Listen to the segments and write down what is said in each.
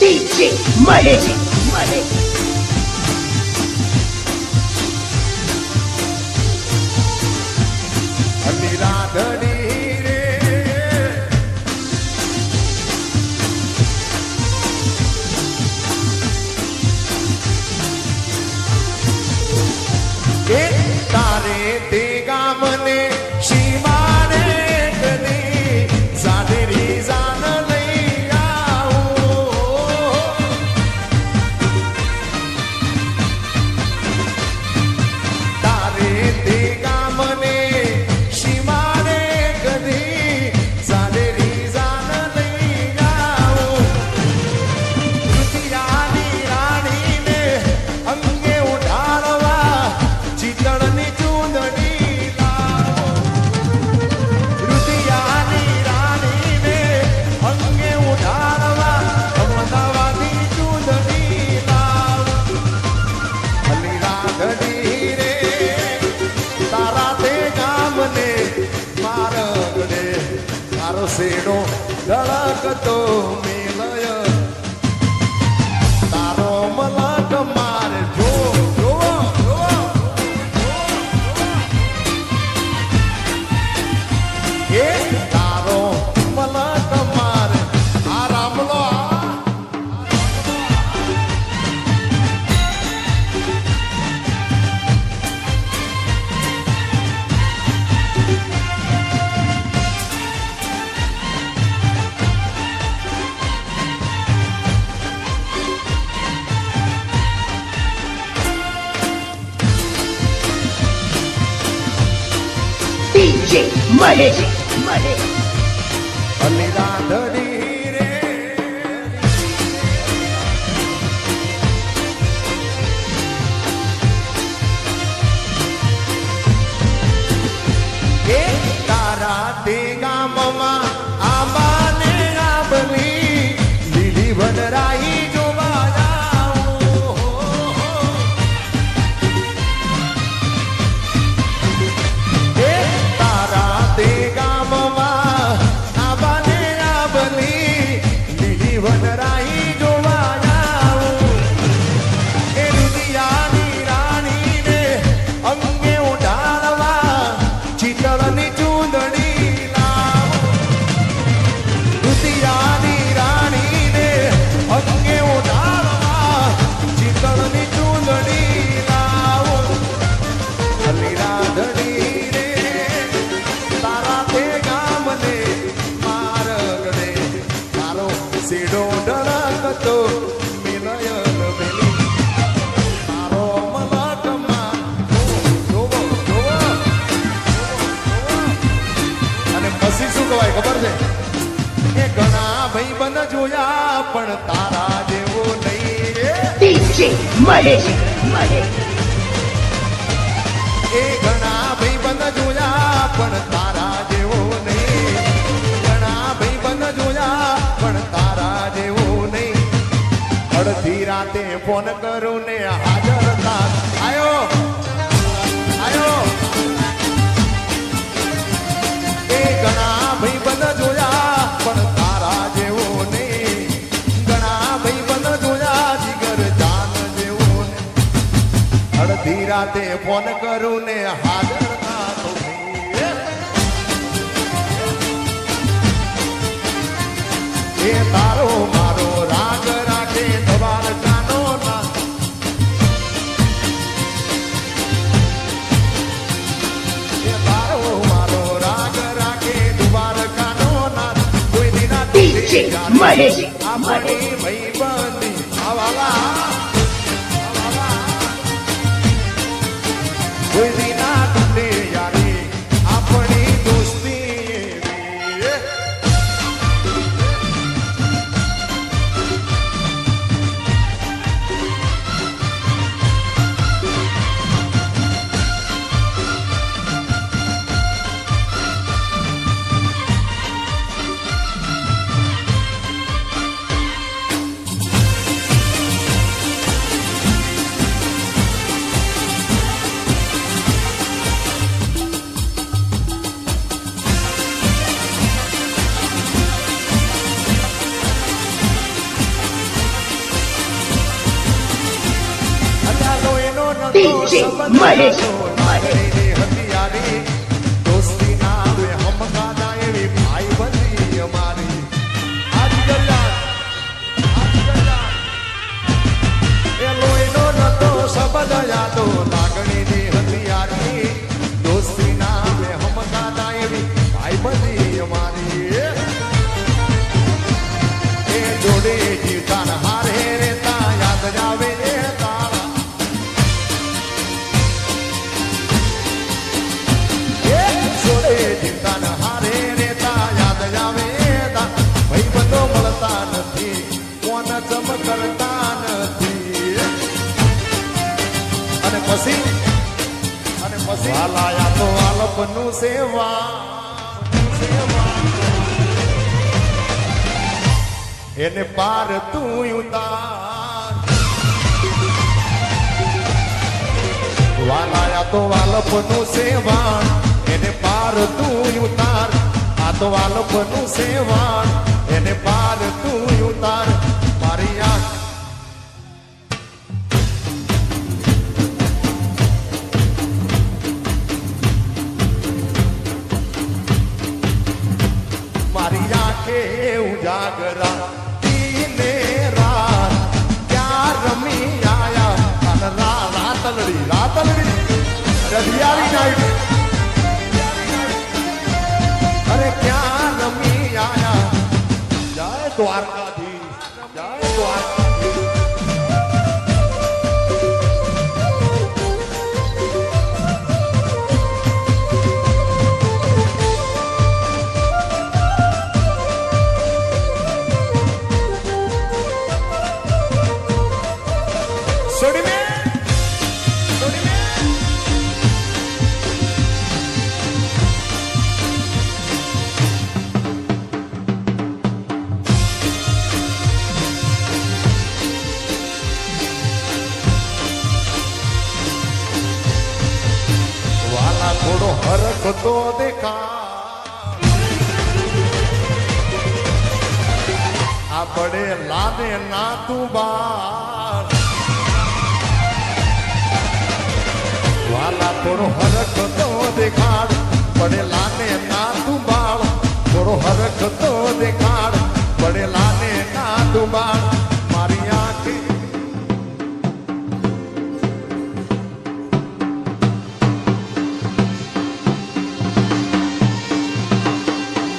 DJ Mahesh. Mahesh. રાધડી રે એ તારે તે ગામને શિવાને કદી સાદરી જાન લઈ આવું તારે તે ગામને સેડો ધડકતો મેલય તારો મલક મારે જો એ તારો મલક મારે આ Ramlo DJ Mahesh. Mahesh. Ali રાધડી રે એ તારા તે ગામમાં આંબાને આંબલી લીલી વનરાઈ જોવા સેડો ડળકતો મિલયન મેલી તારો મલકમાં જોવો અને પછી શું કહેવાય ખબર છે કે ઘણા ભાઈબંધ જોયા પણ તારા જેવો નહીં DJ Mahesh. Mahesh. એ ઘણા ભાઈબંધ જોયા પણ તારા જેવો નહીં ઘણા ભાઈબંધ જોયા પણ તારા જેવું નહીં અડધી રાતે ફોન કરું ને હાજર થા આયો એ ઘણા ભાઈબંધ જોયા પણ તારા જેવું નહીં ઘણા ભાઈબંધ જોયા જીગર જાન જેવું નહીં અડધી રાતે ફોન કરું ને હાજર થા તો એ તારો મારો રાગ રાખે દ્વારકાનો નાથ એ તારો મારો રાગ રાખે દ્વારકાનો નાથ કોઈ દિના DJ Mahesh. આપણી ભાઈબંધી આવાલા કોઈ દિના તૂટે યારી આપણી દોસ્તી એવી DJ મહેશ. લાગણીની હથિયારી દોસ્તી ના આવે હમગાના એવી ભાઈબંધી અમારી આજ ગલ્લા એ લોહીનો નતો શબ્દ યાદો લાગણીની હથિયારી દોસ્તી ના આવે હમગાના એવી ભાઈબંધી અમારી એ જોડે જીવતા હારે રેતા યાદ આવે એ તારા એ જોડે જીવતા હારે રેતા યાદ આવે એ તારા ભાઈ બંધો મળતા નથી કોણ જમ કરતા નથી અને પછી વાલાયા તો આલપનું સેવા એને પાર તું ઉતાર વાલાયા તો વાલપનું સેવાણ એને પાર તું ઉતાર આ તો વાલપનું સેવાણ એને પાર તું ઉતાર મારી આંખ મારી આંખે ઉજાગરા દીને રાત ક્યાં રમી આયા અને રાતલડી રધિયારી નાઈટ અરે ક્યાં રમી આયા જય દ્વારકાધીશ જય દ્વારકાધીશ વાલા થોડો હરખ તો દેખા આ બડે લાદે ના તું બાર વાલા થોડો હરખ તો દેખાડ બડે લાને ના તું બાળ થોડો હરખ તો દેખાડ બડે લાને ના તું બાળ મારી આંખે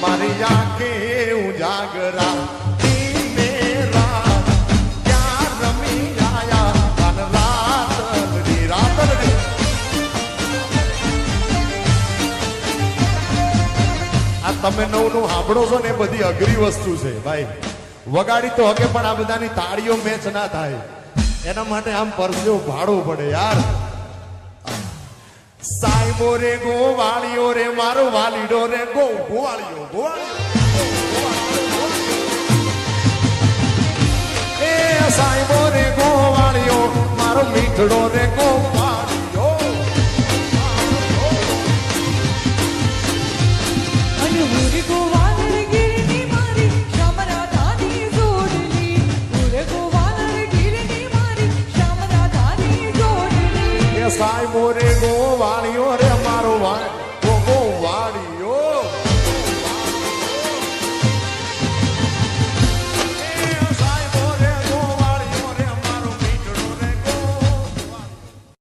મારી આંખે ઉજાગરા દીને રાત ક્યાં રમી આયા અને રાતલડી આ તમે નવું સાંભળો છો ને એ બધી અઘરી વસ્તુ છે ભાઈ વગાડી તો હકે પણ આ બધાની તાળીઓ મેચ ના થાય એના માટે આમ પરસ્યો ભાડવું પડે યાર સાહેબો રે ગોવાળીઓ રે મારો વાલીડો રે ગોવાળીઓ એ સાહેબો રે ગોવાળીઓ મારો મીઠડો રે ગો